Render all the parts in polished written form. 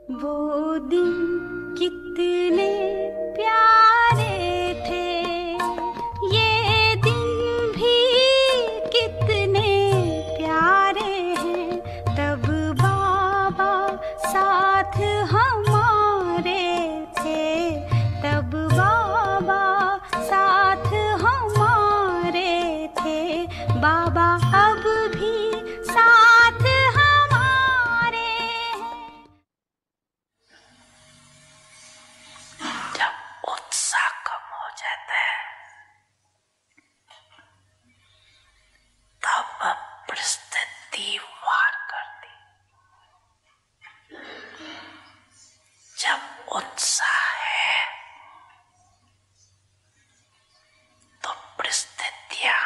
वो दिन कितने प्यारे थे, ये दिन भी कितने प्यारे हैं। तब बाबा साथ हमारे थे, तब बाबा साथ हमारे थे। बाबा अब भी साथ हमारे हैं। जब उत्साह कम हो जाता है तब परिस्थिति वार करती। जब उत्साह है तो परिस्थितियां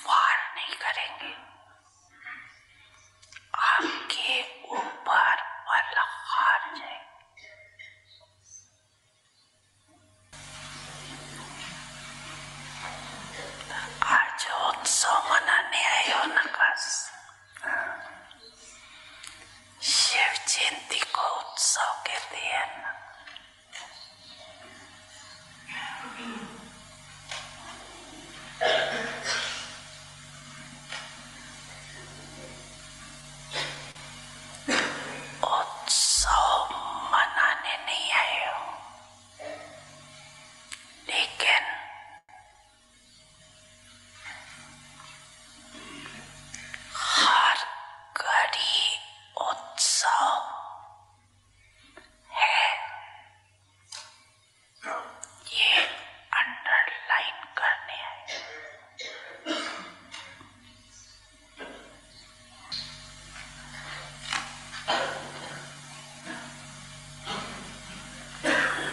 वार नहीं करेंगे, आपके ऊपर बल हार जाएंगे। आज उत्सव मनाने आए हो नकाश, शिव जयंती को उत्सव कहते हैं ना। उत्सव मनाने नहीं आए हो, लेकिन हर घड़ी उत्सव है, ये अंडरलाइन करने आए।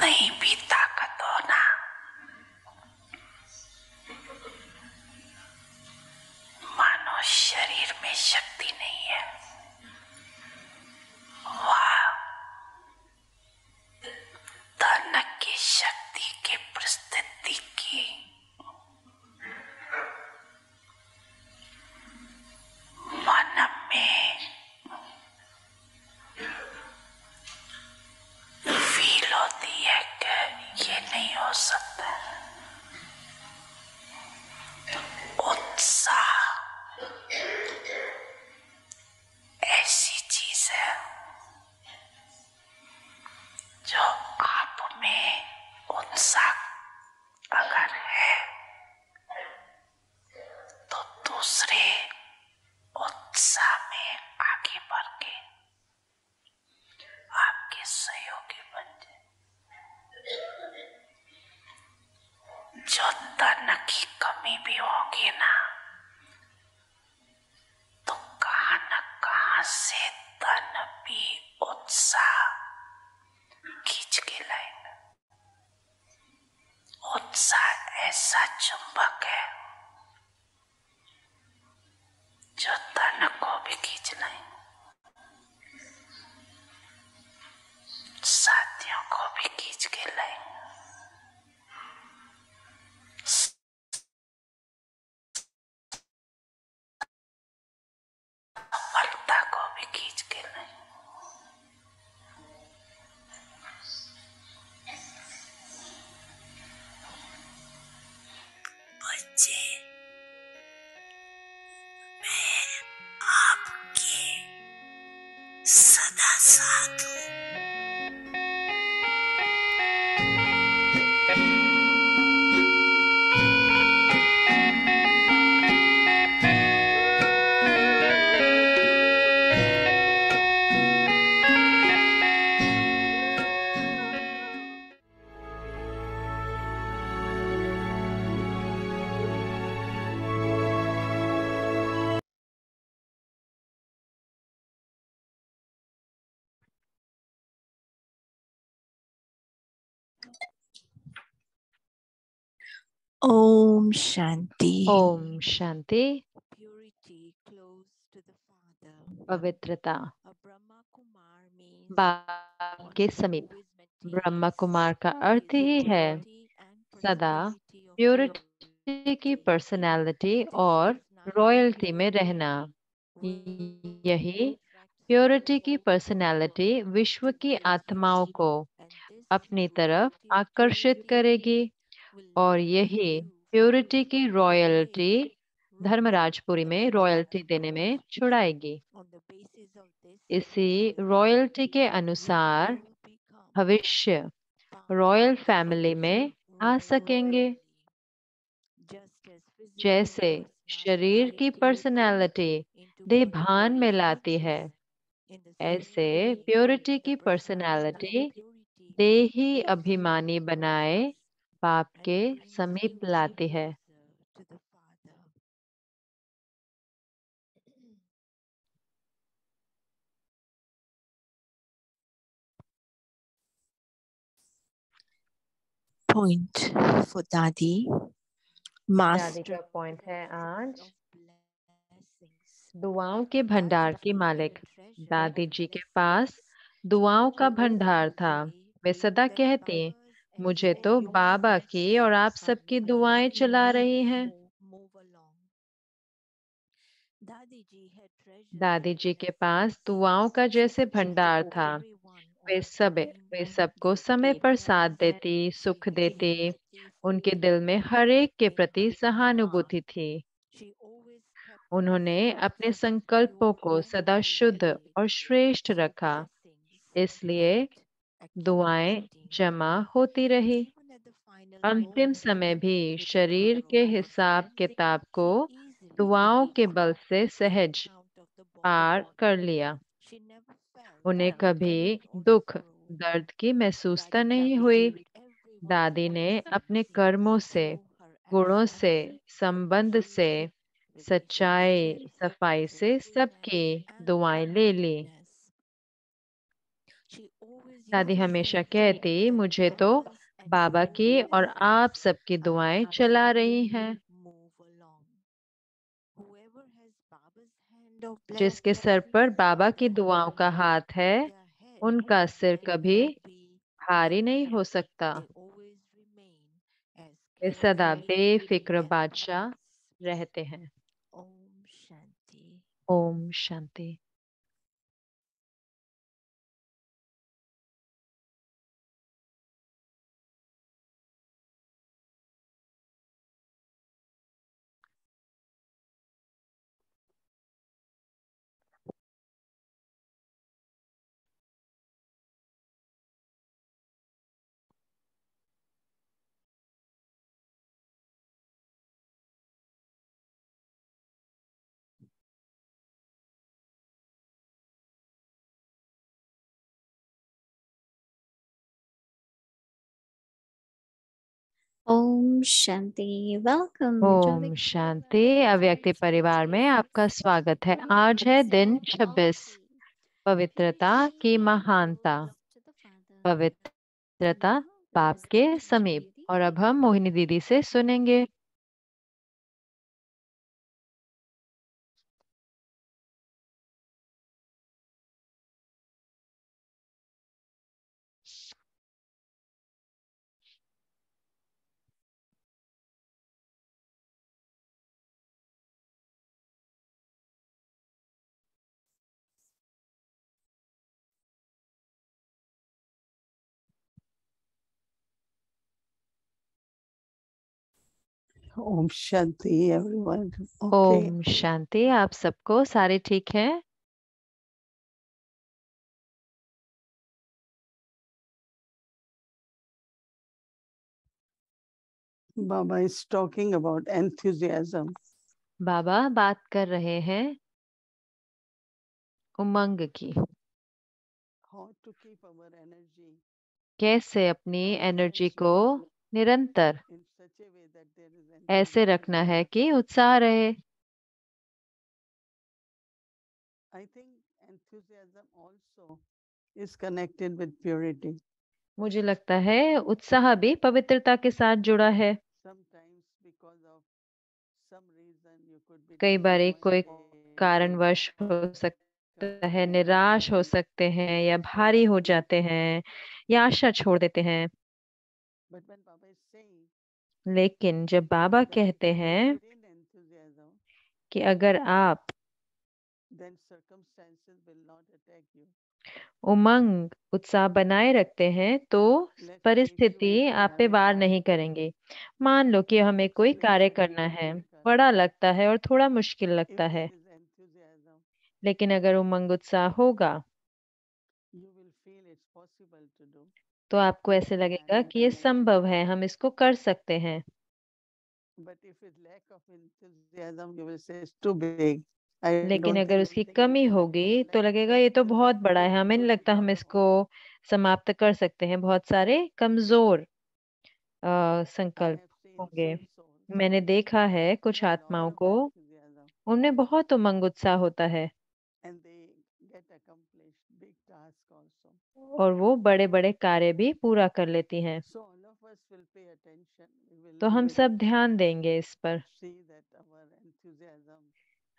नहीं भी ताकत हो ना, मानो शरीर में शक्ति नहीं है, वाह धन की शक्ति की परिस्थिति की मन में फील होती है कि ये नहीं हो सकता। उत्साह ऐसी चीज है जो आप में उत्साह अगर है तो दूसरे उत्साह में आगे बढ़ के आपके सहयोगी बन जाए। जो धन की कमी भी होगी ना तो कहां न कहां से धन भी उत्साह खींच के लाएंगे। उत्साह ऐसा चुंबक है जो धन को भी खींच लाएंगे, साथियों को भी खींच के लाएंगे, सफलता को भी खींच के लाएंगे। बच्चे, मैं आपके सदा साथ हूँ। Om Shanti. Om Shanti. Purity close to the Father. पवित्रता A Brahma Kumar means बाप के समीप। always maintain ब्रह्म कुमार का अर्थ ही है purity and सदा personality of प्योरिटी की पर्सनालिटी और रॉयल्टी में रहना। यही प्योरिटी की पर्सनैलिटी विश्व की आत्माओं को अपनी तरफ आकर्षित करेगी और यही प्योरिटी की रॉयल्टी धर्मराजपुरी में रॉयल्टी देने में छुड़ाएगी। इसी रॉयल्टी के अनुसार भविष्य रॉयल फैमिली में आ सकेंगे। जैसे शरीर की पर्सनैलिटी देह भान में लाती है, ऐसे प्योरिटी की पर्सनैलिटी देही अभिमानी बनाए बाप के समीप लाती है। Point for Dadi. दादी Master का पॉइंट है आज of blessings. दुआओं के भंडार की Dadiji मालिक। had treasure दादी of जी के पास blessings. दुआओं का She would भंडार था। always वे say सदा that कहती, Baba's and मुझे your तो बाबा की और blessings आप are सबकी with दुआएं me. चला रही हैं। Move along. Dadiji had treasures दादी of जी के पास blessings. दुआओं का She जैसे भंडार supported था। everyone on way time. सबको समय She पर साथ had देती, सुख देती। empathy for उनके दिल में हर एक के प्रति everyone. सहानुभूति थी। She always kept उन्होंने her thoughts अपने संकल्पों को pure सदा and शुद्ध और calculated. श्रेष्ठ So रखा, blessings इसलिए kept दुआएं accumulating. जमा होती रही। Even at the final अंतिम moment, समय भी with शरीर के tomorrow, हिसाब किताब को she easily दुआओं के बल से kept सहज count of the par body. कर लिया। She never felt उन्हें कभी any or दुख sorrow. दर्द की महसूसता Dadiji नहीं हुई। gave everyone दादी ने अपने blessings कर्मों से, through her गुणों से, actions, संबंध से, with सच्चाई, patience, सफाई से सबकी truthfulness, and दुआएं ले ली। kindness. She always दादी used to हमेशा say कहती, that मुझे तो Baba's and बाबा your की और आप सबकी blessings are दुआएं with चला me. रही हैं। Move along. Whoever has Baba's hand of जिसके blessings, सर पर बाबा की their दुआओं का हाथ है, head उनका सिर will कभी never be भारी नहीं हो heavy. सकता। They always remain as वे सदा carefree बेफिक्र and बादशाह wise. रहते हैं। Om Shanti. Om Shanti. Om Shanti. Welcome Om Shanti. अव्यक्ति परिवार में आपका स्वागत है। आज है दिन 26, पवित्रता की महानता। पवित्रता बाप के समीप। और अब हम मोहिनी दीदी से सुनेंगे। ओम शांति एवरीवन। ओम शांति। आप सबको सारे ठीक है? Baba is talking about enthusiasm. Baba बात कर रहे हैं उमंग की। How to keep our energy, कैसे अपनी एनर्जी को निरंतर in such a way that there is ऐसे रखना है कि उत्साह रहे। I think enthusiasm also is connected with purity. मुझे लगता है उत्साह भी पवित्रता के साथ जुड़ा है। Sometimes because of some reason you could be कई बार कोई कारणवश हो सकता है, निराश हो सकते हैं या भारी हो जाते हैं या आशा छोड़ देते हैं। But when Baba is saying, लेकिन जब बाबा कहते हैं कि अगर आप then circumstances will not attack you. उमंग उत्साह बनाए रखते हैं तो Let's say if you परिस्थिति आप पे वार नहीं करेंगे। मान लो कि हमें कोई Let's कार्य say it's करना है, difficult. बड़ा लगता है और थोड़ा मुश्किल If लगता there है, is enthusiasm, लेकिन अगर उमंग उत्साह होगा you will feel it's possible to do. तो आपको We ऐसे can लगेगा कि ये manage. संभव है, हम इसको कर सकते हैं। But if it's lack of enthusiasm, you will say it's too big. I लेकिन don't अगर think we उसकी can कमी accomplish होगी तो that. लगेगा ये तो बहुत बड़ा है, हमें नहीं लगता हम इसको समाप्त कर सकते हैं। बहुत सारे कमजोर I संकल्प have seen होंगे। some souls मैंने देखा है कुछ with lot आत्माओं of को, enthusiasm, उनमें बहुत उमंग उत्साह होता है and they get accomplished big tasks also. और वो बड़े बड़े कार्य भी पूरा कर लेती हैं। So all of us will pay attention. तो हम सब ध्यान देंगे इस पर। See that our enthusiasm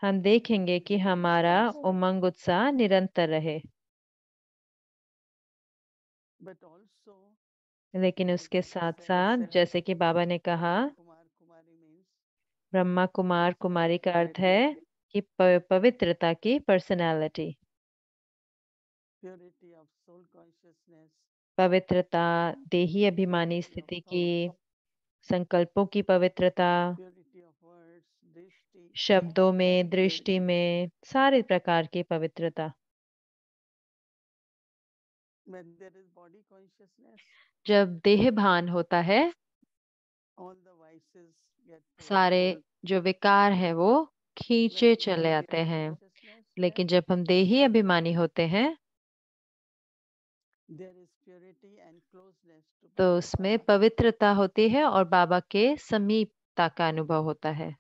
हम देखेंगे कि remains हमारा constant. उमंग उत्साह निरंतर रहे। But also, लेकिन as उसके Baba साथ said, साथ जैसे कि बाबा ने कहा, Kumar Kumari means Brahma Kumar कुमारी का अर्थ है personality, कि पवित्रता की personality, purity of soul consciousness, पवित्रता देही अभिमानी purity of स्थिति की, thought, संकल्पों की पवित्रता, purity of words, drishti, शब्दों में, every दृष्टि purity. में, सारे प्रकार की पवित्रता। When there is body consciousness, जब देह भान होता है, all the vices get सारे pulled. जो विकार है वो When खींचे we चले have आते हैं। consciousness, लेकिन जब हम देही अभिमानी होते हैं there is purity and closeness to तो Baba. उसमें पवित्रता होती है और बाबा के समीपता का अनुभव होता है।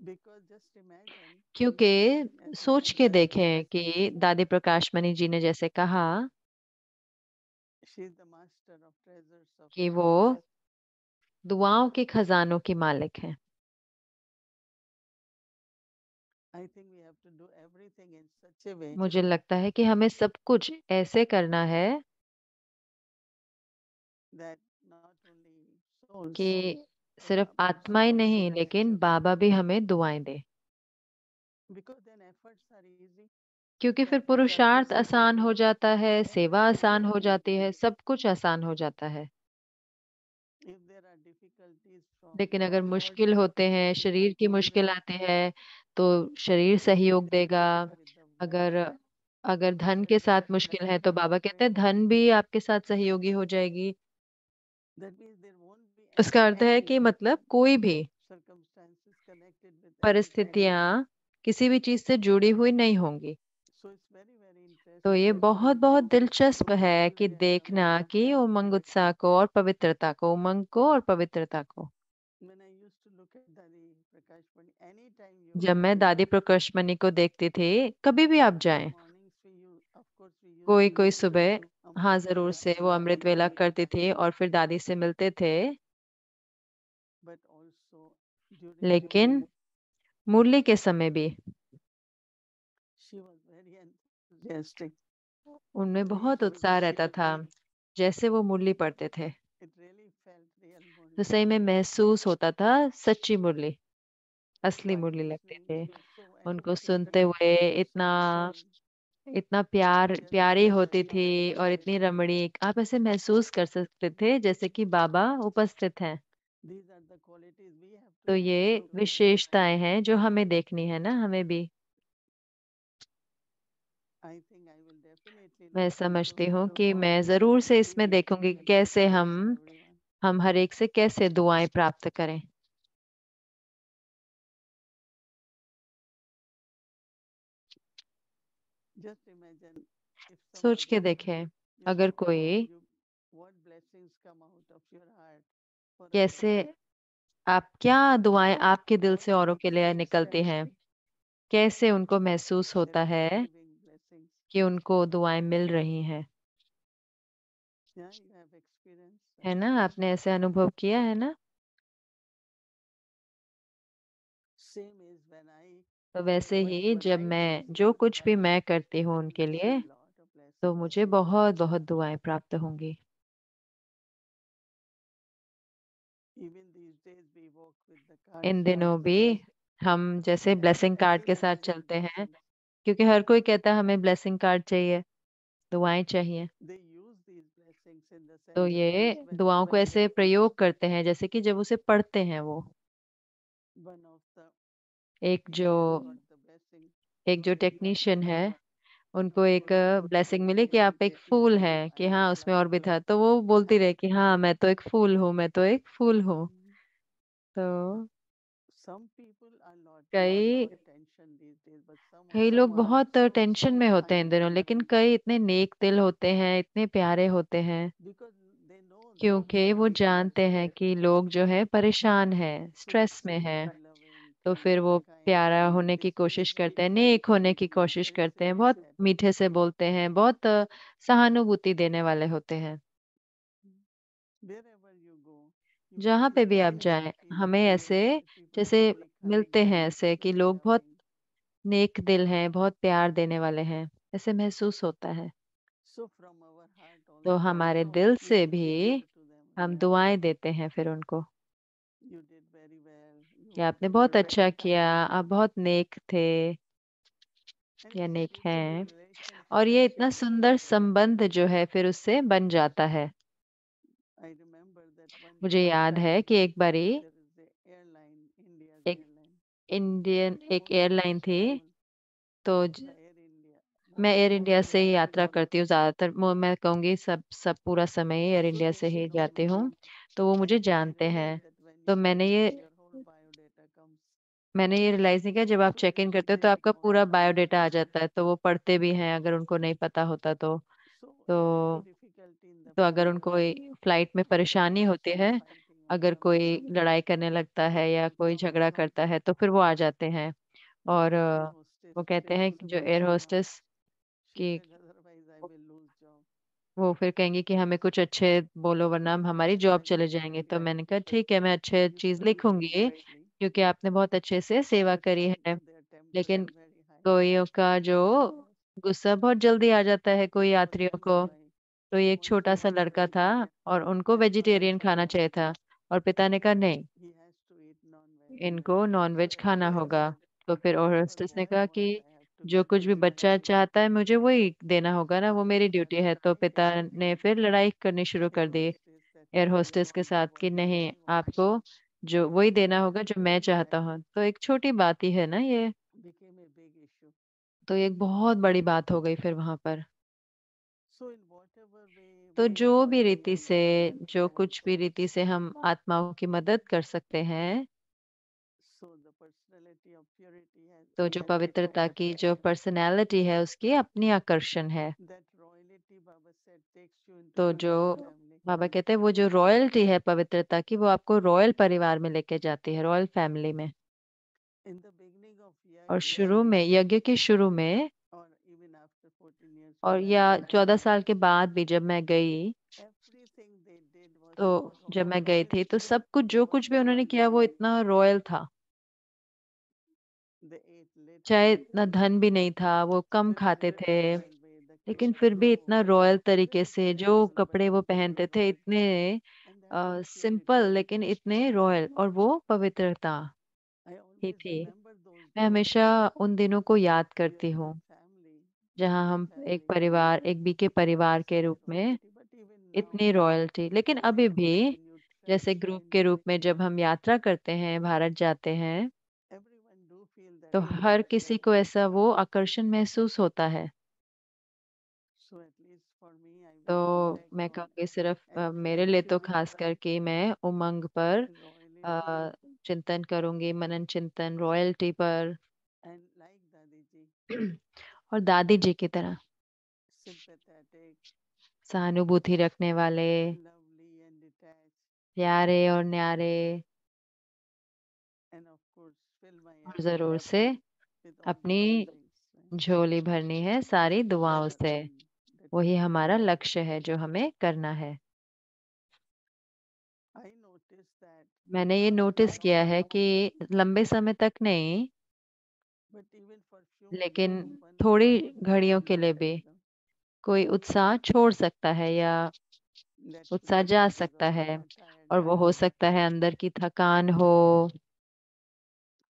Because just imagine, क्योंकि as सोच Mother के Prakash देखें कि दादी प्रकाश मणि जी ने जैसे कहा she is the master of treasures of कि वो knowledge. दुआओं के खजानों की मालिक हैं। I think we have to do everything in such a way मुझे लगता है कि हमें सब कुछ ऐसे करना है that not only souls, कि but सिर्फ Baba आत्मा ही also नहीं blesses लेकिन us. बाबा भी हमें दुआएं दे। Because then efforts are easy. क्योंकि फिर Service पुरुषार्थ is आसान easy. हो जाता है, सेवा Everything is आसान हो easy. जाती है, सब कुछ आसान हो जाता है। If there are difficulties from लेकिन अगर body, मुश्किल होते हैं, शरीर की मुश्किल आते हैं तो शरीर सहयोग देगा। with the अगर wealth, अगर धन के such साथ as मुश्किल है blessings तो will बाबा कहते हैं avail. धन भी आपके साथ सहयोगी हो जाएगी। That means there won't be उसका अर्थ है any कि मतलब कोई भी circumstances connected with everything. परिस्थितियां किसी भी चीज से जुड़ी हुई नहीं होंगी। So it's very, very तो ये interesting बहुत बहुत दिलचस्प to है कि enthusiasm. देखना कि उमंग उत्साह को और पवित्रता को, उमंग को और पवित्रता को। When I used to look at Dadi Prakash Pani, anytime you जब मैं go, दादी प्रकाश मणि को देखती थी, कभी भी आप some जाएं, mornings of course we used कोई to कोई do सुबह, हाँ Amrit जरूर Vela से वो with अमृत Dadi, वेला करती थी और फिर दादी से मिलते थे। but also during लेकिन Murli, मुरली के समय भी she was very enthusiastic. उनमें The way बहुत she उत्साह used रहता to था। read, जैसे वो मुरली पढ़ते थे it really felt real तो Murli. सही में महसूस होता था सच्ची मुरली, असली While मुरली लगते listening, थे। she was so उनको animated, सुनते हुए so इतना kind, इतना just प्यारी होती imagine. थी और इतनी रमणीक, आप ऐसे महसूस कर सकते थे जैसे कि बाबा उपस्थित हैं। These are the qualities we have to तो also ये look at. विशेषताएं हैं जो हमें देखनी है ना, हमें भी। I think I will definitely मैं look समझती into हूँ कि मैं जरूर से इसमें देखूंगी कि कैसे bless हम everyone. हम हर एक से कैसे दुआएं प्राप्त करें। Just imagine if सोच somebody के देखें, just अगर talk कोई to you, what blessings come out of your heart for कैसे, others. आप क्या दुआएं आपके दिल What से औरों के लिए निकलती extent हैं, कैसे उनको महसूस that होता we are है receiving blessings. कि उनको दुआएं मिल रही हैं। Yeah, you have experience. है ना, आपने ऐसे अनुभव किया है ना। Same is when I तो वैसे ही whatever जब I do, मैं जो कुछ भी मैं करती हूँ I उनके लिए, receive lot of तो blessings. मुझे बहुत बहुत दुआएं प्राप्त होंगी। Even these days we walk with the in cards. दिनों भी हम जैसे And ब्लेसिंग कार्ड के imagine साथ receiving चलते हैं blessings. क्योंकि हर कोई कहता है हमें ब्लेसिंग कार्ड चाहिए, दुआएं चाहिए। they use these blessings in the तो sense ये that दुआओं को ऐसे प्रयोग करते हैं जैसे कि जब उसे पढ़ते हैं वो one of the एक जो teachers got the blessing एक to जो say टेक्नीशियन that है उनको एक ब्लेसिंग मिले कि आप एक फूल हैं, कि हाँ उसमें और भी था, तो वो बोलती रहे कि हाँ मैं तो एक फूल हूँ, मैं तो एक फूल हूँ। तो some people are not कई lot of tension these days, but some कई also लोग बहुत so टेंशन में होते हैं इन दिनों, लेकिन कई इतने नेक दिल होते हैं, इतने प्यारे होते हैं, because they know that क्योंकि वो people are जानते हैं कि लोग जो है परेशान हैं, so they स्ट्रेस में seek हैं। to be loving, तो to फिर be वो kind, प्यारा to होने be की कोशिश करते हैं, sympathetic, नेक होने की कोशिश very करते हैं, बहुत sympathetic. मीठे से बोलते हैं, बहुत सहानुभूति देने वाले होते हैं। Wherever you go, you जहाँ feel पे भी आप that जाएं, हमें people ऐसे people जैसे are very मिलते kind, हैं ऐसे कि very लोग बहुत loving. नेक दिल हैं, बहुत प्यार देने वाले हैं, ऐसे महसूस होता है। So from our heart तो also, हमारे दिल we से say भी to them हम that दुआएं देते हैं फिर उनको, you did very well, कि you आपने you बहुत are very अच्छा किया, kind. आप बहुत नेक थे And या this नेक beautiful हैं। relationship और ये इतना becomes सुंदर संबंध जो है फिर उससे बन जाता है। I remember that मुझे one याद time है कि एक बारी there is a airline, India's एक airline, इंडियन एक most एयरलाइन थी, trustful, तो the Air India, मैं most एयर इंडिया से ही trustful. यात्रा करती हूँ ज्यादातर, मैं कहूँगी सब सब पूरा समय ही एयर So इंडिया they से should ही know जाती me. हूँ, तो वो मुझे And I जानते realized हैं। that when तो you check in, your whole biodata comes. मैंने ये रियलाइज नहीं किया, जब आप So चेक they इन करते हो तो really आपका पूरा contact you. बायोडेटा आ जाता है, तो वो पढ़ते भी हैं अगर उनको नहीं पता होता तो। So if any तो difficulty in the तो अगर flight, उनको फ्लाइट में they परेशानी don't होती start है, fighting or अगर कोई something. लड़ाई करने लगता They है या will कोई come and झगड़ा करता है, contact तो फिर वो आ जाते हैं। the और air hostess, वो कहते हैं कि जो principal air Seema. Hostess She की said, otherwise I will lose job. वो फिर कहेंगी कि हमें कुछ अच्छे बोलो वरना हम हमारी So जॉब I चले used to जाएंगे। तो write मैंने कहा this ठीक है, मैं अच्छे this चीज particular लिखूंगी, nicely, क्योंकि आपने बहुत अच्छे से सेवा but करी some है। their temper लेकिन is very high. कोइयों का जो गुस्सा बहुत जल्दी आ जाता है कोई There was यात्रियों one को। boy, तो ये एक one छोटा सा boy लड़का था vegetarian. और उनको His father वेजिटेरियन said खाना no, चाहिए था, और पिता ने कहा नहीं, he has to eat non-veg. इनको So नॉनवेज air खाना hostess होगा। said, तो फिर और whatever होस्टेस ने boy कहा कि wants, I have to जो give कुछ him. भी बच्चा चाहता है मुझे वही देना होगा ना, वो So मेरी they ड्यूटी started है। तो पिता fighting. ने फिर लड़ाई करनी शुरू Air कर दी hostess that air no, you hostess के don't साथ give what कि नहीं, I want. आपको जो वही देना So होगा that जो मैं very चाहता हूँ। तो एक छोटी बात ही है ना ये, became a big issue. तो ये एक बहुत बड़ी बात हो गई फिर वहां पर। So in whatever तो way जो भी रीति possible, से, we can जो help कुछ भी रीति से हम आत्माओं की मदद कर सकते हैं, so the personality of purity तो जो has its own पवित्रता की जो attraction. पर्सनैलिटी है उसकी अपनी आकर्षण है। That royalty, Baba said, takes you into तो the जो royal family. बाबा कहते हैं वो जो रॉयल्टी है पवित्रता की, वो आपको रॉयल परिवार में लेके जाती है, रॉयल फैमिली में। In the beginning of और Yajna, शुरू में, यज्ञ के शुरू में, or even after 14 years और when I या went, 14 साल के बाद भी जब मैं गई, everything they did was तो so जब मैं गई royal. थी तो सब कुछ जो कुछ भी उन्होंने किया वो इतना रॉयल था। They ate चाहे little, इतना धन भी नहीं था, वो कम very खाते थे, royal way, the लेकिन clean फिर भी इतना clothes, रॉयल तरीके very से जो simple but कपड़े वो very पहनते थे, royal. इतने And that was simple purity. लेकिन इतने रॉयल, और वो पवित्रता I ही always थी। remember those मैं days हमेशा उन दिनों को याद where करती as हूँ a family, जहाँ BK हम एक family, परिवार, एक बीके we had परिवार के such रूप में royalty. But even now, इतनी रॉयल्टी। लेकिन अभी भी when you जैसे travel ग्रुप in के रूप में direction जब of हम this, यात्रा करते हैं, भारत जाते हैं, everyone do feel that तो हर attraction. किसी को ऐसा वो आकर्षण महसूस होता है। So at least for me, I तो will reflect मैं on कहूँगी सिर्फ मेरे लिए तो attraction, खास करके मैं उमंग पर royalty, चिंतन करूंगी, मनन चिंतन रॉयल्टी पर। and like Dadi ji, और दादी जी की तरह sympathetic, सहानुभूति रखने वाले, lovely, and detached, प्यारे और न्यारे। and of course, fill my और heart जरूर से with all the अपनी blessings. Right? झोली भरनी है सारी दुआओं That's से। the aim that we वही have to हमारा do. लक्ष्य है जो हमें करना है। I noticed that मैंने ये for a नोटिस long किया है time, कि लंबे समय तक नहीं, but even for few लेकिन minutes of 1 hour, थोड़ी one घड़ियों can के लिए lose भी the कोई उत्साह छोड़ सकता है या that could उत्साह be जा because of सकता है। inner और वो tiredness. हो सकता है अंदर की थकान हो,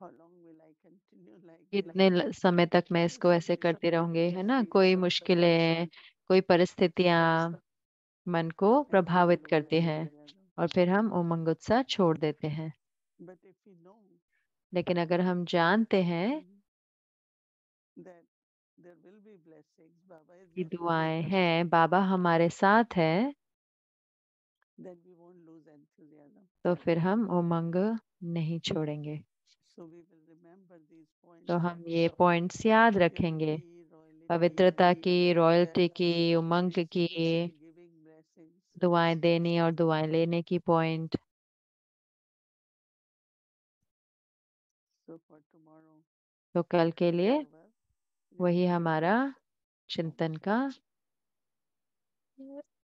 How long will I continue like कितने समय तक मैं इसको ऐसे करती रहूंगी, है ना। कोई मुश्किलें, कोई परिस्थितियां मन को प्रभावित करती हैं और फिर हम उमंग उत्साह छोड़ देते हैं। But if we know लेकिन अगर हम जानते हैं that there will be blessings, Baba is कि with us, दुआएं हैं, बाबा हमारे साथ है, then we won't lose enthusiasm. तो फिर हम उमंग नहीं छोड़ेंगे। So we will remember these points तो of हम ये पॉइंट्स याद रखेंगे, purity, पवित्रता royalty, की, रॉयल्टी की, उमंग की, and giving blessings. दुआएं देने और दुआएं लेने की पॉइंट। So for tomorrow, तो कल के लिए our वही हमारा चिंतन का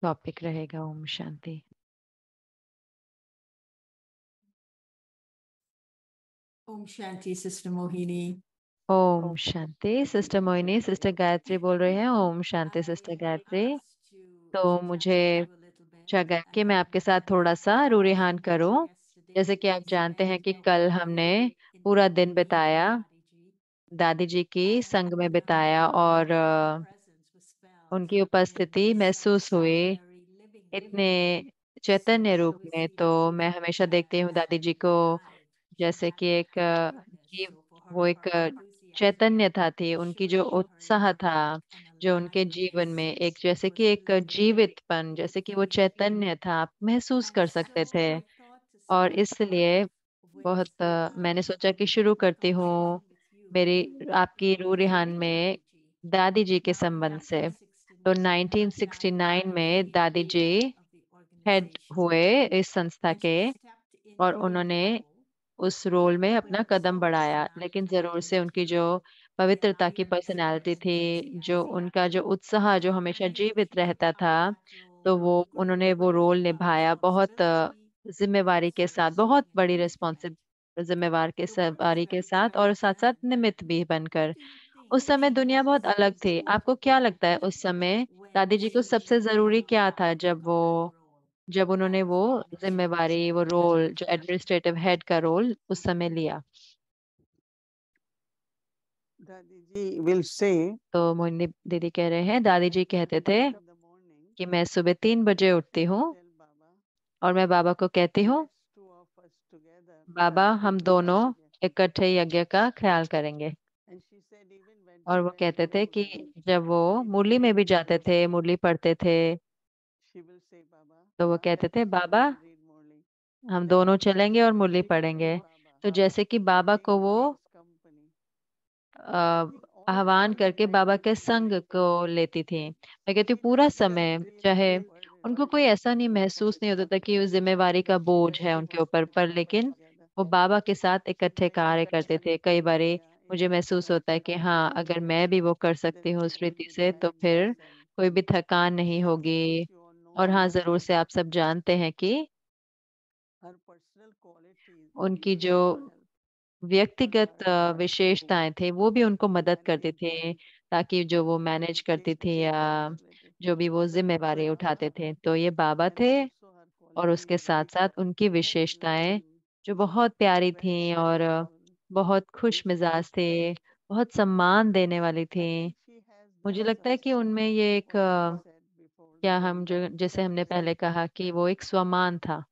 टॉपिक रहेगा। Om Shanti. Om Shanti, Sister Mohini. Om Shanti. Sister Mohini, sister Gayatri बोल रहे हैं। ओम शांति सिस्टर गायत्री। तो मुझे जगह कि मैं आपके साथ थोड़ा सा रूरिहान करूं। जैसे कि आप जानते हैं कि कल हमने पूरा दिन बिताया, दादी जी की संग में बिताया और उनकी उपस्थिति महसूस हुई इतने चैतन्य रूप में। तो मैं हमेशा देखती हूँ दादी जी को जैसे कि एक जीव, वो एक चैतन्य था, थी उनकी जो उत्साह था, जो उनके जीवन में एक जैसे कि एक जीवितपन, जैसे कि वो चैतन्य था, आप महसूस कर सकते थे। और इसलिए बहुत मैंने सोचा कि शुरू करती हूँ मेरी आपकी रूरिहान में दादी जी के संबंध से। तो 1969 में दादी जी हेड हुए इस संस्था के और उन्होंने उस रोल में अपना कदम बढ़ाया। लेकिन जरूर से उनकी जो पवित्रता की पर्सनालिटी थी, जो उनका जो उत्साह जो हमेशा जीवित रहता था, तो वो उन्होंने वो रोल निभाया बहुत जिम्मेवारी के साथ, बहुत बड़ी रिस्पॉन्सिब जिम्मेवार के सवारी के साथ, और साथ साथ निमित्त भी बनकर। उस समय दुनिया बहुत अलग थी। आपको क्या लगता है उस समय दादी जी को सबसे जरूरी क्या था जब उन्होंने वो जिम्मेवारी, वो रोल, जो एडमिनिस्ट्रेटिव हेड का रोल उस समय लिया? Dadi ji will say, तो मोहिनी दीदी कह रहे हैं, दादी जी कहते थे in the morning, कि मैं सुबह 3 बजे उठती हूँ tell Baba, और मैं बाबा को कहती हूँ, let's two of us together Baba look हम after दोनों Maharajya. इकट्ठे यज्ञ का ख्याल करेंगे। And she said even when और she वो went कहते to थे कि Murli, जब वो read मुरली में भी Murli, जाते थे, मुरली पढ़ते थे, she will say, Baba, तो वो कहते let थे, us go Baba and read Murli. हम Like दोनों she was चलेंगे और मुरली inviting पढ़ेंगे। Baba तो जैसे कि to बाबा को वो take his company. A, I think all आह्वान the करके time बाबा they के were संग doing को that. लेती थी। मैं कहती हूँ She पूरा never felt समय, really चाहे burdened. उनको कोई ऐसा नहीं She महसूस नहीं होता था कि उस just जिम्मेवारी का बोझ है उनके ऊपर, पर wanted लेकिन together. वो बाबा के साथ So इकट्ठे when कार्य she करते थे। went कई to बारी India in मुझे महसूस होता है कि हाँ, 1970, अगर मैं भी वो कर then सकती हूँ she उस will रीति be से, तो फिर tiredness and कोई भी थकान नहीं of course होगी। you all know और हाँ, that जरूर से आप सब जानते हैं कि her personal qualities उनकी जो also help for व्यक्तिगत her विशेषताएं थे वो भी उनको to मदद करती manage थी, ताकि जो वो मैनेज करती थी day-to-day या responsibility. जो भी वो जिम्मेवारी But उठाते थे। तो ये बाबा and थे also her और उसके qualities साथ साथ उनकी very विशेषताएं loving, जो बहुत प्यारी very थी और cheerful, बहुत खुश मिजाज थे, बहुत सम्मान देने वाली I थी। think she has मुझे that लगता है कि उनमें ये एक what we said before, क्या that हम जो जैसे हमने पहले कहा कि वो एक स्वमान था।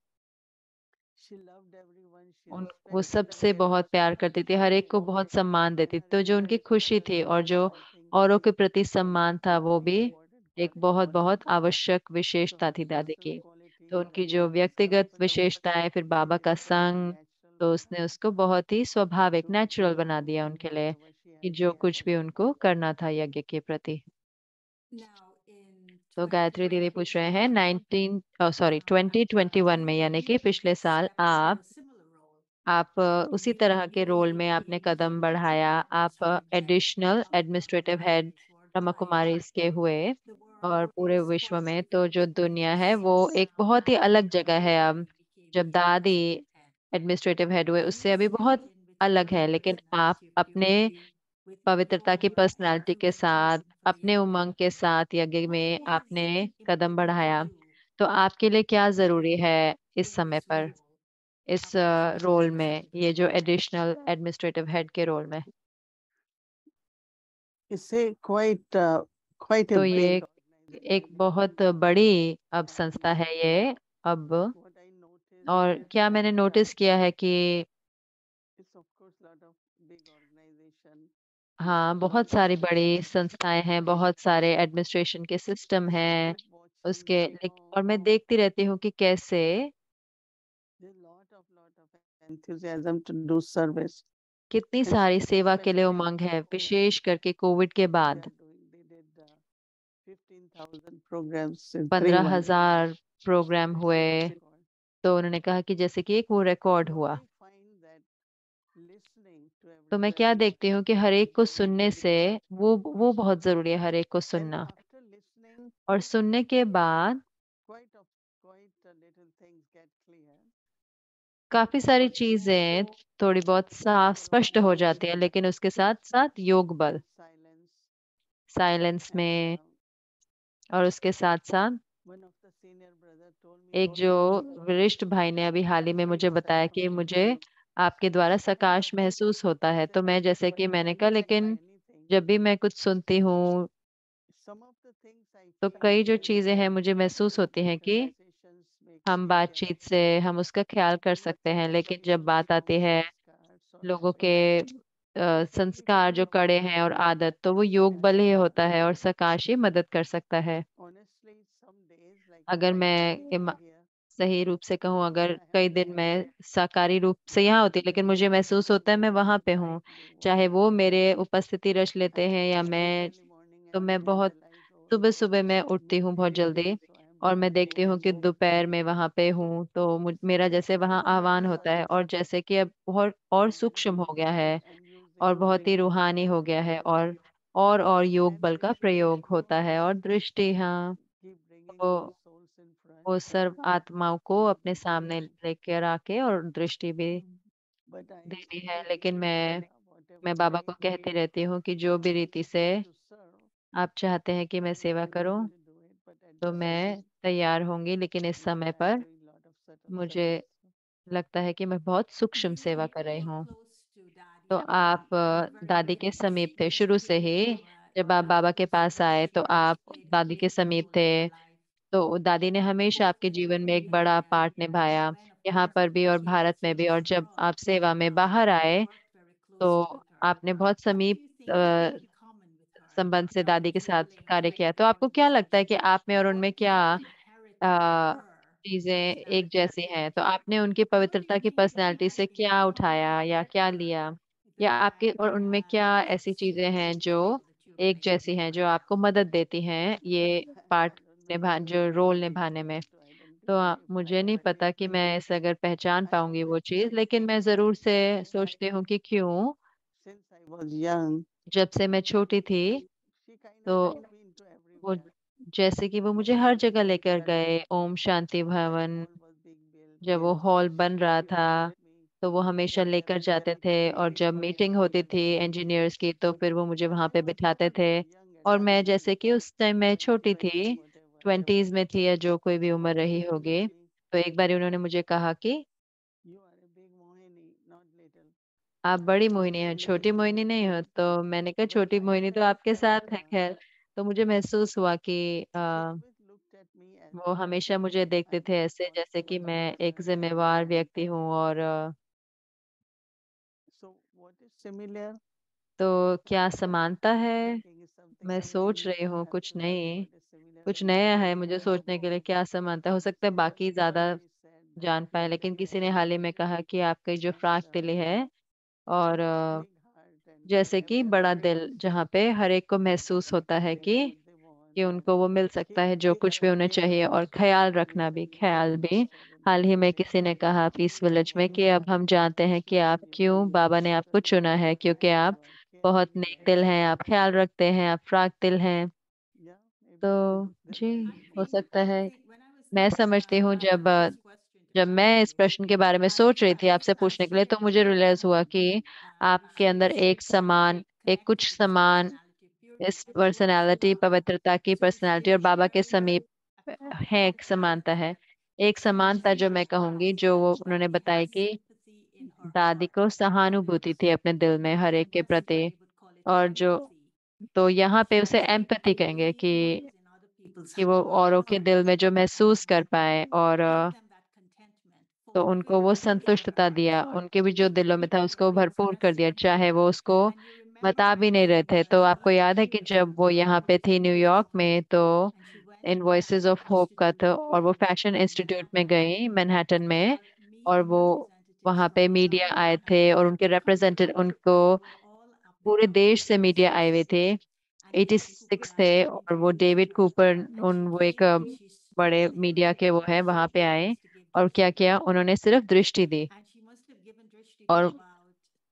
she loved everyone, she उन वो respected सबसे बहुत प्यार everyone. करती थी, हर एक को बहुत सम्मान देती थी। Her तो जो उनकी खुशी spiritual थी और जो strength, I think, औरों के प्रति सम्मान था, वो very भी important एक quality. बहुत बहुत आवश्यक So विशेषता her थी दादी personal की। तो qualities उनकी and जो baba's व्यक्तिगत company विशेषताएं फिर बाबा made का it very संग, natural तो उसने उसको बहुत ही स्वाभाविक, to नेचुरल बना दिया उनके लिए whatever she कि had जो said. कुछ भी उनको करना था यज्ञ के प्रति। Now in तो गायत्री दीदी पूछ रहे हैं 2021, 2021 में, यानी कि पिछले साल, आप उसी तरह के रोल में आपने कदम बढ़ाया। आप additional administrative head Brahma Kumari के हुए और पूरे विश्व में तो जो दुनिया है वो एक बहुत ही अलग जगह है अब। जब दादी एडमिनिस्ट्रेटिव हेड हुए उससे अभी बहुत अलग है, लेकिन आप अपने पवित्रता की पर्सनालिटी के साथ, अपने उमंग के साथ यज्ञ में आपने कदम बढ़ाया। तो आपके लिए क्या जरूरी है इस समय पर, इस रोल में, ये जो एडिशनल एडमिनिस्ट्रेटिव हेड के रोल में? It's a quite a तो ये big एक organization. बहुत बड़ी अब संस्था है ये अब। What I noticed और that क्या मैंने नोटिस किया है कि it's of course lot of big organization. हाँ, Lot बहुत of सारी बड़ी systems. संस्थाएं हैं, बहुत सारे एडमिनिस्ट्रेशन के सिस्टम I हैं keep watching उसके और मैं देखती रहती हूँ कि कैसे there's lot of enthusiasm to do service. कितनी And सारी सेवा के लिए especially उमंग after है, COVID, विशेष करके कोविड के they बाद। are doing. They did 15,000 programs in 3 months. 15,000 programme It's हुए। a record. तो उन्होंने कहा कि जैसे कि एक वो रिकॉर्ड What हुआ। I find that listening to तो मैं क्या everybody देखती हूँ कि हर एक को is very, सुनने very से important. वो बहुत जरूरी है, हर एक को And सुनना। after listening, और सुनने के बाद quite a little things get clear. काफी सारी But चीजें also थोड़ी बहुत साफ स्पष्ट हो neuroplasticity जाती है, लेकिन उसके साथ साथ योग बल, and silence. साइलेंस And में। और उसके साथ साथ one of the senior brother told me, एक जो Rohini, वरिष्ठ भाई ने अभी हाल ही में मुझे feels बताया कि psychotic. मुझे आपके द्वारा सकाश महसूस होता I है। said, तो मैं जैसे but कि मैंने when कहा, you try लेकिन anything, जब भी मैं कुछ सुनती हूँ some of the things I तो feel कई जो can be चीजें हैं मुझे महसूस होती through हैं कि conversations make हम take care बातचीत of से it. हम उसका ख्याल कर But सकते हैं, लेकिन some जब बात आती है संस्कार्स or लोगों के habits, संस्कार जो कड़े हैं और आदत, तो वो योग बल ही होता है और सकाश ही मदद कर सकता है। honestly, some days like when अगर I मैं don't feel here, सही रूप से कहूँ, अगर I have कई the दिन मैं habit साकारी रूप से यहाँ होती, लेकिन मुझे महसूस होता है मैं वहां पे हूँ, quietly walk चाहे वो around. मेरे उपस्थिति रच लेते And हैं या मैं। early morning तो I मैं बहुत realize, oh, सुबह it's सुबह मैं उठती हूँ बहुत midday, जल्दी so I और have मैं to देखती go हूँ and कि walk दोपहर में around. वहां पे हूँ, तो मेरा जैसे वहां आह्वान होता है, और जैसे कि अब बहुत और I'm very सूक्ष्म हो गया है I'm और using बहुत ही रूहानी हो गया है, और योग and बल का प्रयोग होता है और दृष्टि। हाँ, keep bringing वो those souls in front. वो सर्व आत्माओं को अपने सामने लेकर आके और दृष्टि भी But I देनी है। keep लेकिन telling Baba, मैं whatever बाबा way को कहती रहती हूँ कि जो भी रीति से to serve, आप चाहते हैं कि मैं I'm सेवा ready करूं, to do it. But at तो the same, मैं तैयार होंगी, लेकिन इस now समय I'm पर doing lot of subtle मुझे service. लगता है कि मैं बहुत सूक्ष्म You सेवा were कर रही you were हूँ। close to तो Daddy आप from the very दादी के beginning. This समीप थे this शुरू से became ही। जब आप a बाबा के पास आए तो relationship आप which played a दादी के big समीप role in your थे। life. तो दादी ने हमेशा आपके जीवन में एक बड़ा पार्ट निभाया, When यहाँ पर भी और she भारत left में you भी। this और जब world, आप सेवा में बाहर you आए worked very तो closely with her. आपने बहुत What do समीप you think you have in common with her संबंध से that दादी makes के you साथ feel कार्य किया। तो more आपको क्या closer लगता है to कि her? आप में और What उनमें did क्या you inherit from her चीजें एक personality जैसी हैं? that तो you आपने उनकी पवित्रता की maybe you पर्सनैलिटी से might be क्या drawn उठाया या क्या to her लिया, या because आपके और उनमें क्या ऐसी it's चीजें हैं जो special that you एक relate जैसी to हैं, her. जो आपको मदद देती हैं ये part I don't know whether जो it's रोल निभाने difficult में? to तो identify, मुझे नहीं but पता कि मैं इसे अगर पहचान I पाऊंगी वो always चीज, felt लेकिन मैं जरूर से I सोचती हूँ कि क्यों, since I was young, जब से मैं छोटी थी she kind of तो took me into वो everywhere. जैसे कि वो मुझे हर जगह लेकर गए। ओम शांति When that भवन, hall was being जब वो built, हॉल बन रहा she था would take me तो वो हमेशा there लेकर and जाते थे, और जब invite मीटिंग me होती to थी speak. इंजीनियर्स की तो फिर वो मुझे And वहां I पे was बिठाते थे। young at और that मैं time, जैसे कि उस टाइम मैं maybe छोटी 20, थी, whatever. 20s में थी या जो कोई भी So उम्र one रही day she होगी। told me, तो एक बार उन्होंने मुझे कहा कि you are a big Mohini, not little. आप बड़ी मोहिनी हैं, छोटी मोहिनी नहीं हो। तो मैंने कहा But छोटी I मोहिनी तो felt आपके that साथ है, खैर। तो मुझे महसूस हुआ कि she always looked at me as वो if हमेशा मुझे देखते I'm थे a ऐसे जैसे कि responsible मैं एक person. जिम्मेवार व्यक्ति हूँ। और So what is similar? तो क्या समानता I'm है? thinking is मैं सोच something रही हूँ कुछ absolutely नहीं, what is similar कुछ I don't नया है know. मुझे सोचने के लिए। क्या समानता हो सकता है, बाकी ज्यादा Somebody said that जान पाए, लेकिन किसी ने हाल ही में कहा कि आपकी जो that फ्राक तिली है, और big heart and जैसे कि बड़ा everybody दिल, जहाँ पे हर एक को महसूस होता है getting what they want. कि उनको वो मिल सकता Keep है जो take कुछ भी उन्हें care चाहिए, of और ख्याल and रखना भी, listen ख्याल to भी। seven हाल ही में villages. किसी ने कहा पीस विलेज में कि अब हम जानते हैं कि आप You क्यों, बाबा ने आपको चुना है, क्योंकि आप are बहुत caring, you नेक are दिल हैं, आप ख्याल रखते हैं, आप फ्राक दिल हैं। yeah, maybe तो that's जी, why हो सकता I है। think when I was मैं thinking समझती हूँ जब this question to जब ask मैं इस you, प्रश्न के बारे में I सोच रही थी आपसे first I पूछने के लिए, see तो see मुझे a रियलाइज हुआ common कि which आपके अंदर is एक समान, एक connected कुछ to this समान, personality of purity, इस excellence, पर्सनालिटी, love. पवित्रता की So is पर्सनालिटी और is बाबा there के समीप a common है, एक समानता है। characteristic एक समानता जो मैं Baba कहूंगी, जो said वो that उन्होंने he बताई has कि sympathy in her दादी heart. को That's what it सहानुभूति is. थी अपने दिल में हर In एक के Western प्रति, we would call it और जो empathy. तो यहाँ पे उसे एम्पैथी कहेंगे कि वो औरों के दिल में जो महसूस कर पाए, और तो उनको वो संतुष्टता दिया, उनके भी जो दिलों में था उसको भरपूर कर दिया, चाहे वो उसको बता भी नहीं रहे थे। तो आपको याद है कि जब वो यहाँ पे थी न्यूयॉर्क में, तो इन वॉइसेस ऑफ होप का था, और वो फैशन इंस्टीट्यूट में गई मैनहट्टन में, और वो वहाँ पे मीडिया आए थे और उनके रिप्रेजेंटेटिव, उनको पूरे देश से मीडिया आए हुए थे, 86 थे, और वो डेविड कूपर, उन वो एक बड़े मीडिया के वो है, वहां पे आए, और क्या किया उन्होंने, सिर्फ दृष्टि दी। और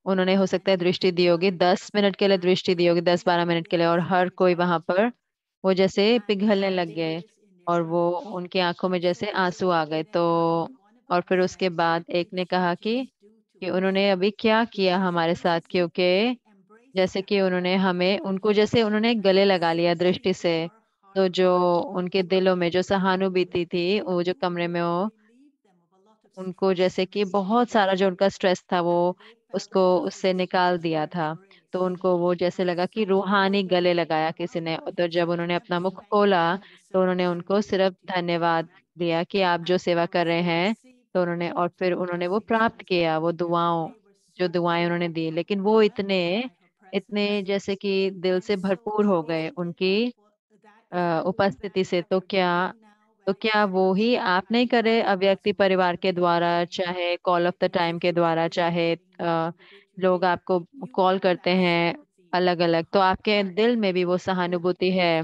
उन्होंने हो सकता है दृष्टि दी होगी 10 मिनट के लिए, दृष्टि दी होगी 10-12 मिनट के लिए, और हर कोई वहां पर वो जैसे पिघलने लग गए, और वो उनकी आंखों में जैसे आंसू आ गए। तो और फिर उसके बाद एक ने कहा कि उन्होंने अभी क्या किया हमारे साथ, क्योंकि जैसे कि उन्होंने हमें, उनको जैसे उन्होंने गले लगा लिया दृष्टि से। तो जो उनके दिलों में जो सहानुभूति थी, वो जो कमरे में वो, उनको जैसे कि बहुत सारा जो उनका स्ट्रेस था वो उसको उससे निकाल दिया था। तो उनको वो जैसे लगा कि रूहानी गले लगाया किसी ने। तो जब उन्होंने अपना मुख खोला, तो उन्होंने उनको सिर्फ धन्यवाद दिया कि आप जो सेवा कर रहे हैं। तो उन्होंने, और फिर उन्होंने वो प्राप्त किया, वो दुआओं, जो दुआएं उन्होंने दी, लेकिन वो इतने इतने जैसे कि दिल से भरपूर हो गए उनकी उपस्थिति से। तो क्या वो ही आप नहीं करे अव्यक्ति परिवार के द्वारा, चाहे कॉल ऑफ द टाइम के द्वारा, चाहे लोग आपको कॉल करते हैं अलग अलग, तो आपके दिल में भी वो सहानुभूति है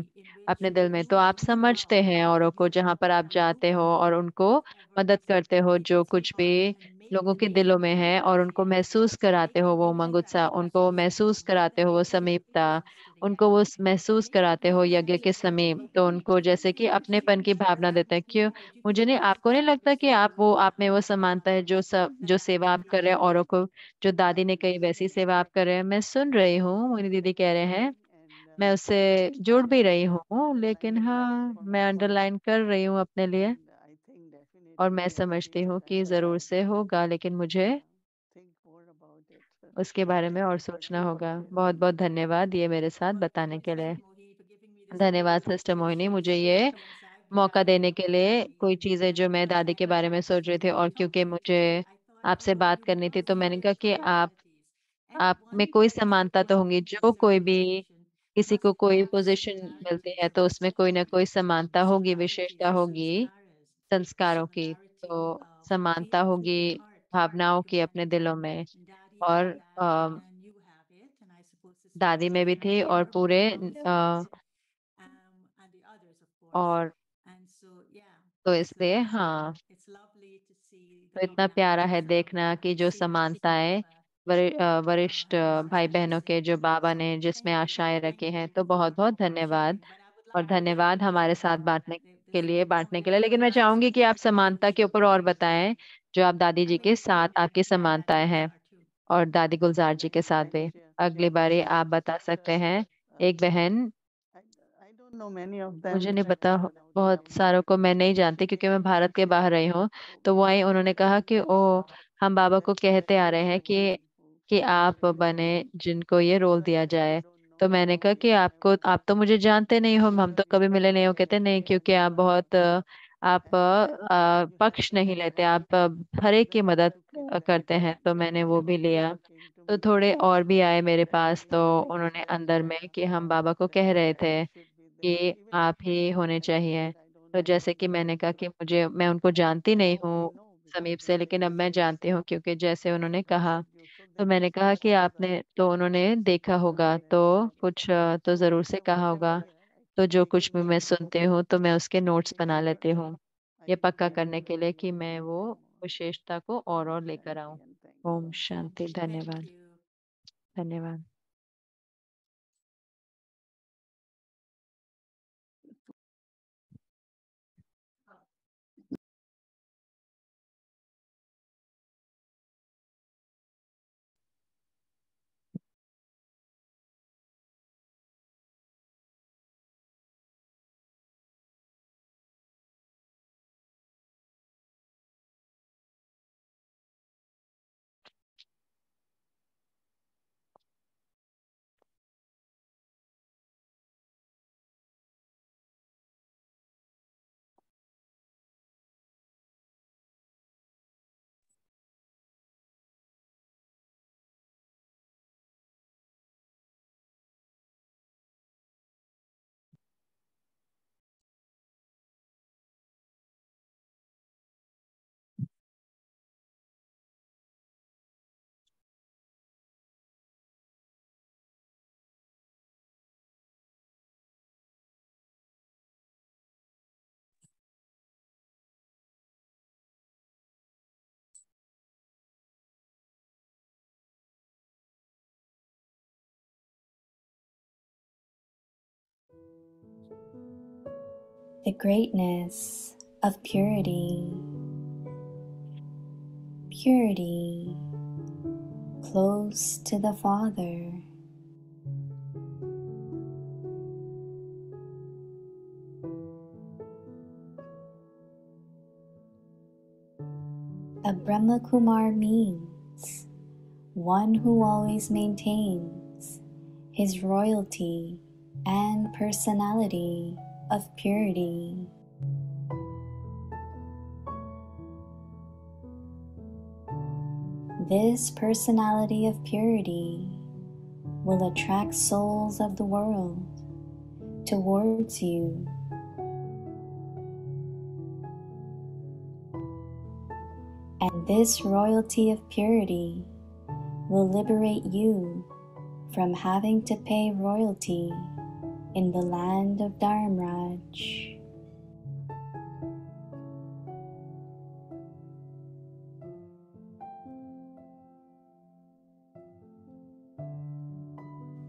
अपने दिल में, तो आप समझते हैं औरों को जहां पर आप जाते हो, और उनको मदद करते हो जो कुछ भी लोगों के दिलों में है, और उनको महसूस कराते हो वो उमंग उत्साह, उनको महसूस कराते हो वो समीपता, उनको वो महसूस कराते हो यज्ञ के समीप। तो उनको जैसे कि अपनेपन की भावना देते हैं। क्यों, मुझे नहीं, आपको नहीं लगता कि आप में वो समानता है, जो सेवा आप कर रहे हैं औरों को, जो दादी ने कही वैसी सेवा आप कर रहे हैं। मैं सुन रही हूँ मोनी दीदी कह रहे हैं, मैं उससे जुड़ भी रही हूँ, लेकिन हाँ, मैं अंडरलाइन कर रही हूँ अपने लिए, और मैं समझती हूँ कि जरूर से होगा, लेकिन मुझे उसके बारे में और सोचना होगा। बहुत बहुत धन्यवाद ये मेरे साथ बताने के लिए। धन्यवाद सिस्टर मोहिनी, मुझे ये मौका देने के लिए। कोई चीजें जो मैं दादी के बारे में सोच रही थी, और क्योंकि मुझे आपसे बात करनी थी, तो मैंने कहा कि आप में कोई समानता तो होंगी, जो कोई भी किसी को कोई पोजीशन मिलती है तो उसमें कोई ना कोई समानता होगी, विशेषता होगी संस्कारों की, तो समानता होगी भावनाओं की अपने दिलों में। और दादी में भी थी, और पूरे और तो इसलिए हाँ, तो इतना प्यारा है देखना कि जो समानताएं वरिष्ठ भाई बहनों के, जो बाबा ने जिसमें आशाएं रखी हैं। तो बहुत बहुत धन्यवाद, और धन्यवाद हमारे साथ बांटने के लिए। लेकिन मैं चाहूंगी कि आप समानता के ऊपर और बताएं, जो आप दादी जी के साथ आपकी समानताएं हैं, और दादी गुलजार जी के साथ भी अगली बारी आप बता सकते हैं। एक बहन, मुझे नहीं पता, बहुत सारों को मैं नहीं जानती क्योंकि मैं भारत के बाहर रही हूँ। तो वो आई, उन्होंने कहा कि ओ, हम बाबा को कहते आ रहे हैं कि आप बने जिनको ये रोल दिया जाए। तो मैंने कहा कि आप तो मुझे जानते नहीं हो, हम तो कभी मिले नहीं हो। कहते नहीं, क्योंकि आप बहुत आप पक्ष नहीं लेते, आप हर एक की मदद करते हैं। तो मैंने वो भी लिया। तो थोड़े और भी आए मेरे पास, तो उन्होंने अंदर में कि हम बाबा को कह रहे थे कि आप ही होने चाहिए। तो जैसे कि मैंने कहा कि मैं उनको जानती नहीं हूँ समीप से, लेकिन अब मैं जानती हूँ क्योंकि जैसे उन्होंने कहा। तो मैंने कहा कि आपने तो उन्होंने देखा होगा, तो कुछ तो जरूर से कहा होगा। तो जो कुछ भी मैं सुनती हूँ तो मैं उसके नोट्स बना लेती हूँ, ये पक्का करने के लिए कि मैं वो विशेषता को और लेकर आऊं। ओम शांति। धन्यवाद। धन्यवाद। the greatness of purity. Purity, close to the Father. A Brahma Kumar means one who always maintains his royalty and personality of purity. This personality of purity will attract souls of the world towards you. And this royalty of purity will liberate you from having to pay royalty in the land of Dharmraj.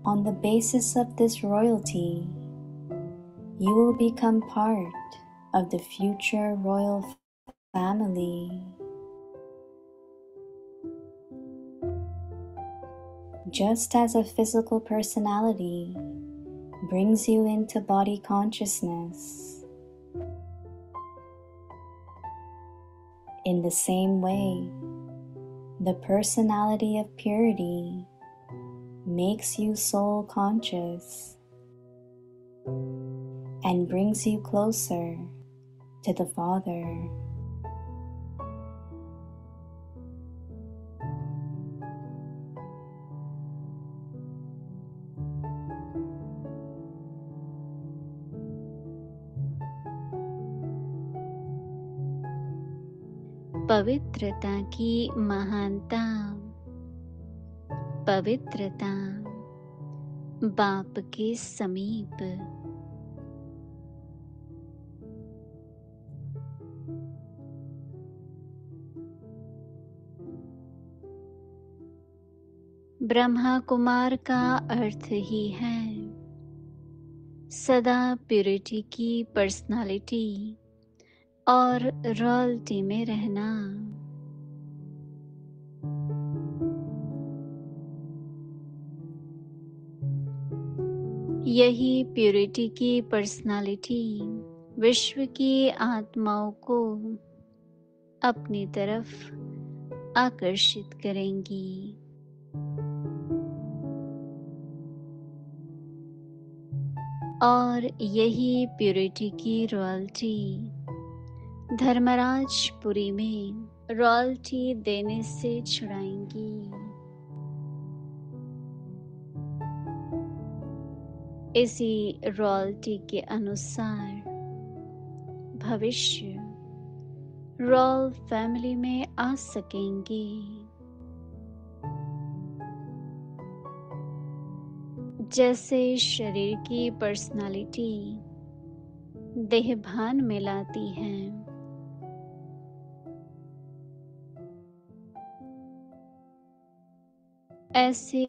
On the basis of this royalty, you will become part of the future royal family. Just as a physical personality brings you into body consciousness, in the same way, the personality of purity makes you soul conscious and brings you closer to the Father. पवित्रता की महानता, पवित्रता बाप के समीप। ब्रह्मा कुमार का अर्थ ही है सदा प्यूरिटी की पर्सनालिटी और रॉयल्टी में रहना। यही प्यूरिटी की पर्सनालिटी विश्व की आत्माओं को अपनी तरफ आकर्षित करेंगी। और यही प्यूरिटी की रॉयल्टी धर्मराजपुरी में रॉयल्टी देने से छुड़ाएंगी। इसी रॉयल्टी के अनुसार भविष्य रॉयल फैमिली में आ सकेंगे। जैसे शरीर की पर्सनालिटी देहभान में लाती है, ऐसे